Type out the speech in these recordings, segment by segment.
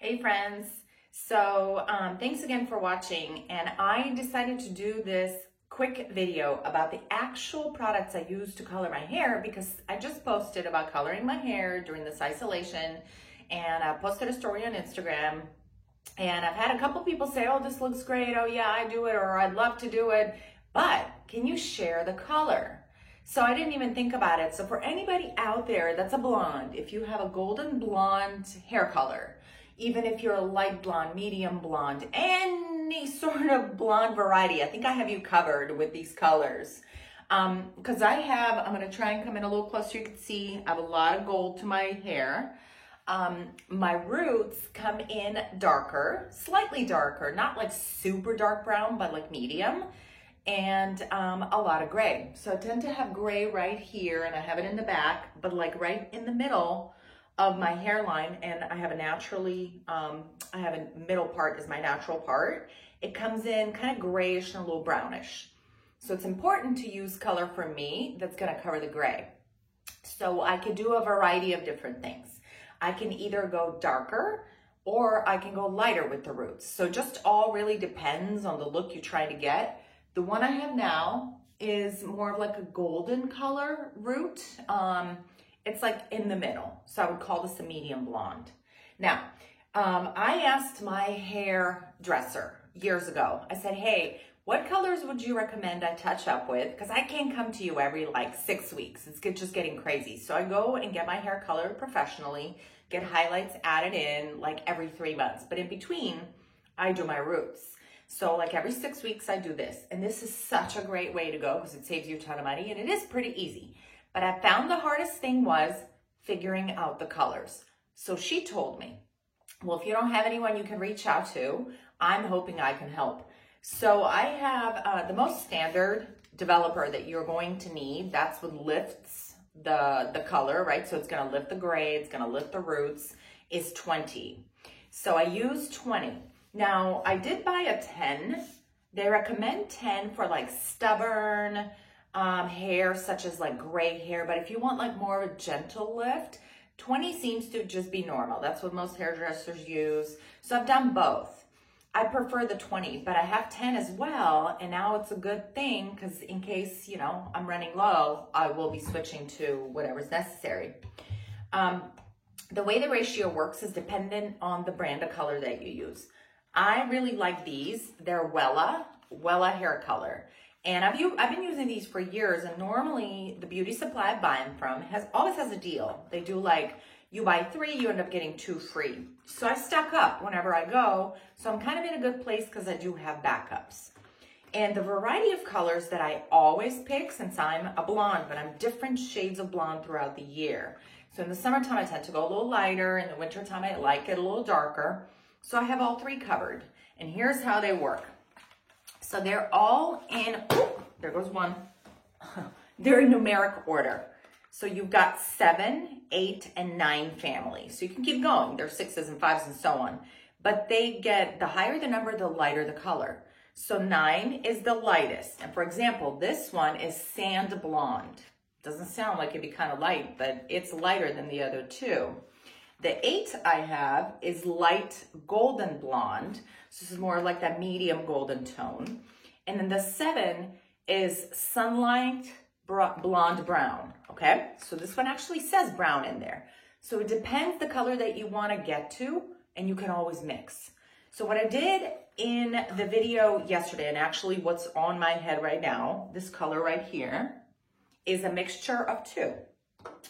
Hey friends, so thanks again for watching, and I decided to do this quick video about the actual products I use to color my hair because I just posted about coloring my hair during this isolation, and I posted a story on Instagram, and I've had a couple people say, oh, this looks great, oh yeah, I do it, or I'd love to do it, but can you share the color? So I didn't even think about it. So for anybody out there that's a blonde, if you have a golden blonde hair color, even if you're a light blonde, medium blonde, any sort of blonde variety, I think I have you covered with these colors. Because I'm going to try and come in a little closer. You can see I have a lot of gold to my hair. My roots come in darker, slightly darker, not like super dark brown, but like medium. And a lot of gray. So I tend to have gray right here, and I have it in the back, but like right in the middle of my hairline, and I have a middle part is my natural part. It comes in kind of grayish and a little brownish. So it's important to use color for me that's gonna cover the gray. So I could do a variety of different things. I can either go darker or I can go lighter with the roots. So just all really depends on the look you try to get. The one I have now is more of like a golden color root. It's like in the middle. So I would call this a medium blonde. Now, I asked my hairdresser years ago, I said, hey, what colors would you recommend I touch up with? Because I can't come to you every like 6 weeks. It's just getting crazy. So I go and get my hair colored professionally, get highlights added in like every 3 months. But in between, I do my roots. So like every 6 weeks I do this, and this is such a great way to go because it saves you a ton of money and it is pretty easy. But I found the hardest thing was figuring out the colors. So she told me, well, if you don't have anyone you can reach out to, I'm hoping I can help. So I have the most standard developer that you're going to need. That's what lifts the color, right? So it's gonna lift the gray, it's gonna lift the roots, is 20. So I use 20. Now, I did buy a 10. They recommend 10 for like stubborn hair, such as like gray hair. But if you want like more of a gentle lift, 20 seems to just be normal. That's what most hairdressers use. So I've done both. I prefer the 20, but I have 10 as well. And now it's a good thing because in case, you know, I'm running low, I will be switching to whatever's necessary. The way the ratio works is dependent on the brand of color that you use. I really like these. They're Wella hair color. And I've been using these for years, and normally the beauty supply I buy them from always has a deal. They do like, you buy 3, you end up getting 2 free. So I stock up whenever I go. So I'm kind of in a good place because I do have backups. And the variety of colors that I always pick, since I'm a blonde, but I'm different shades of blonde throughout the year. So in the summertime, I tend to go a little lighter. In the wintertime, I like it a little darker. So I have all 3 covered, and here's how they work. So they're all in, oh, there goes one. They're in numeric order. So you've got 7, 8, and 9 family. So you can keep going. There's 6s and 5s and so on. But they get, the higher the number, the lighter the color. So 9 is the lightest. And for example, this one is sand blonde. Doesn't sound like it'd be kind of light, but it's lighter than the other 2. The 8 I have is light golden blonde. So this is more like that medium golden tone. And then the 7 is sunlight blonde brown, okay? So this one actually says brown in there. So it depends the color that you want to get to, and you can always mix. So what I did in the video yesterday, and actually what's on my head right now, this color right here, is a mixture of 2.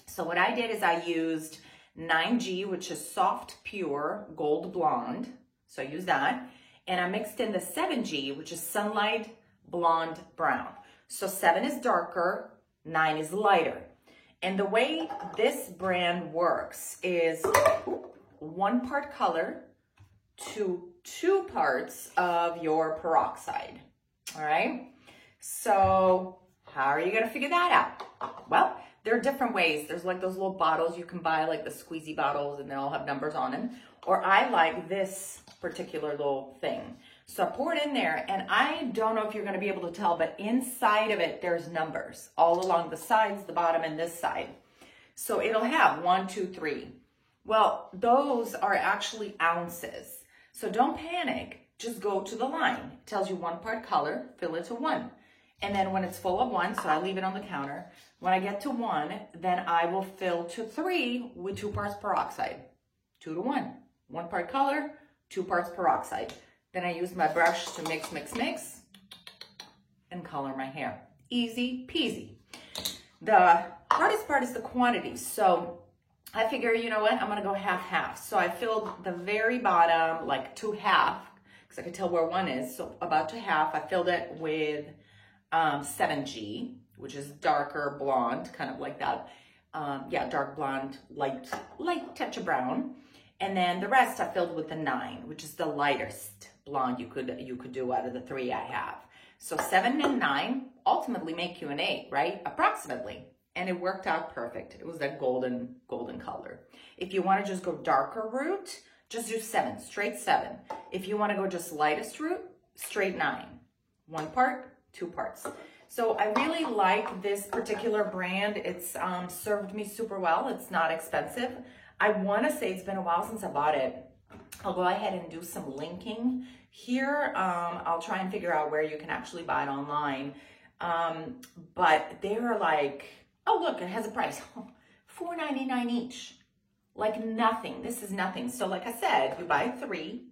So what I did is I used 9G, which is soft, pure gold blonde. So I use that. And I mixed in the 7G, which is sunlight blonde brown. So 7 is darker, 9 is lighter. And the way this brand works is 1 part color to 2 parts of your peroxide. All right. So how are you going to figure that out? Well, there are different ways. There's like those little bottles you can buy, like the squeezy bottles, and they all have numbers on them. Or I like this particular little thing. So I pour it in there, and I don't know if you're going to be able to tell, but inside of it, there's numbers all along the sides, the bottom, and this side. So it'll have 1, 2, 3. Well, those are actually ounces. So don't panic. Just go to the line. It tells you 1 part color, fill it to 1. And then when it's full of 1, so I leave it on the counter. When I get to 1, then I will fill to 3 with 2 parts peroxide. 2 to 1. 1 part color, 2 parts peroxide. Then I use my brush to mix, mix, mix, and color my hair. Easy peasy. The hardest part is the quantity. So I figure, you know what, I'm gonna go half-half. So I filled the very bottom, like to half, because I could tell where 1 is, so about to half. I filled it with 7G, which is darker blonde, kind of like that. Yeah, dark blonde, light touch of brown. And then the rest I filled with the 9, which is the lightest blonde you could do out of the 3 I have. So 7 and 9 ultimately make you an 8, right? Approximately. And it worked out perfect. It was that golden color. If you want to just go darker route, just do 7, straight 7. If you want to go just lightest route, straight 9. 1 part, 2 parts. So I really like this particular brand. It's served me super well. It's not expensive. I want to say it's been a while since I bought it. I'll go ahead and do some linking here. I'll try and figure out where you can actually buy it online. But they're like, oh, look, it has a price. $4.99 each. Like nothing. This is nothing. So like I said, you buy 3.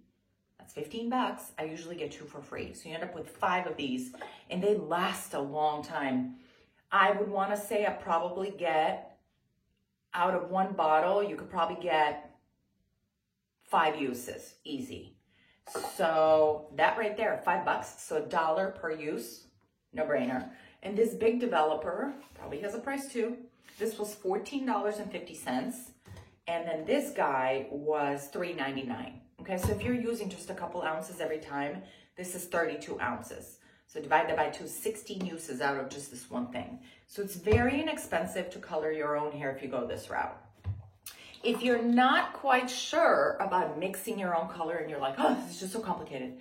That's $15. I usually get 2 for free. So you end up with 5 of these. And they last a long time. I would want to say I probably get, out of 1 bottle, you could probably get 5 uses. Easy. So that right there, $5. So $1 per use. No brainer. And this big developer probably has a price too. This was $14.50. And then this guy was $3.99. Okay, so if you're using just a couple ounces every time, this is 32 ounces. So divide that by 2, 16 uses out of just this one thing. So it's very inexpensive to color your own hair if you go this route. If you're not quite sure about mixing your own color and you're like, oh, this is just so complicated,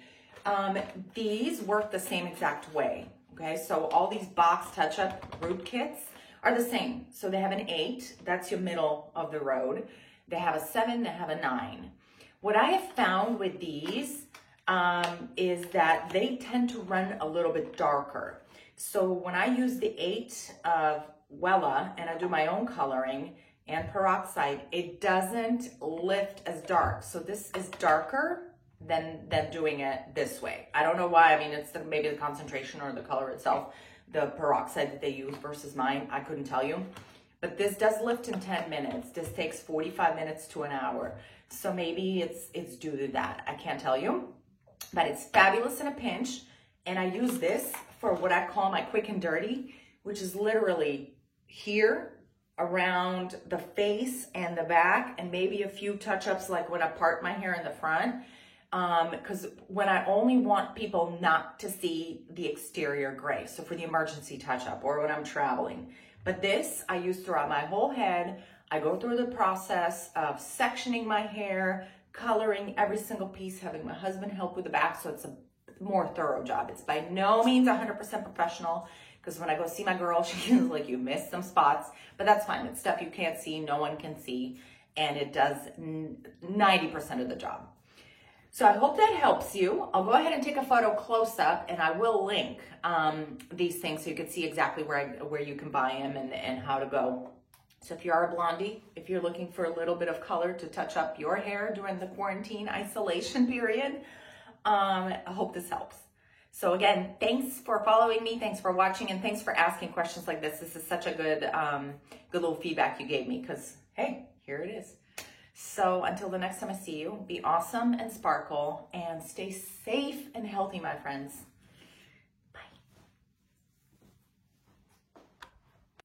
these work the same exact way. Okay, so all these box touch-up root kits are the same. So they have an 8, that's your middle of the road. They have a 7, they have a 9. What I have found with these is that they tend to run a little bit darker. So when I use the 8 of Wella and I do my own coloring and peroxide, it doesn't lift as dark. So this is darker than doing it this way. I don't know why. I mean, it's maybe the concentration or the color itself, the peroxide that they use versus mine. I couldn't tell you. But this does lift in 10 minutes. This takes 45 minutes to an hour. So maybe it's due to that. I can't tell you. But it's fabulous in a pinch. And I use this for what I call my quick and dirty, which is literally here around the face and the back, and maybe a few touch-ups like when I part my hair in the front. Because when I only want people not to see the exterior gray, so for the emergency touch-up or when I'm traveling. But this I use throughout my whole head. I go through the process of sectioning my hair, coloring every single piece, having my husband help with the back, so it's a more thorough job. It's by no means 100% professional, because when I go see my girl, she's like, you missed some spots, but that's fine. It's stuff you can't see, no one can see, and it does 90% of the job. So I hope that helps you. I'll go ahead and take a photo close up, and I will link these things so you can see exactly where you can buy them and how to go. So if you are a blondie, if you're looking for a little bit of color to touch up your hair during the quarantine isolation period, I hope this helps. So again, thanks for following me, thanks for watching, and thanks for asking questions like this. This is such a good little feedback you gave me, because hey, here it is. So until the next time I see you, be awesome and sparkle, and stay safe and healthy, my friends.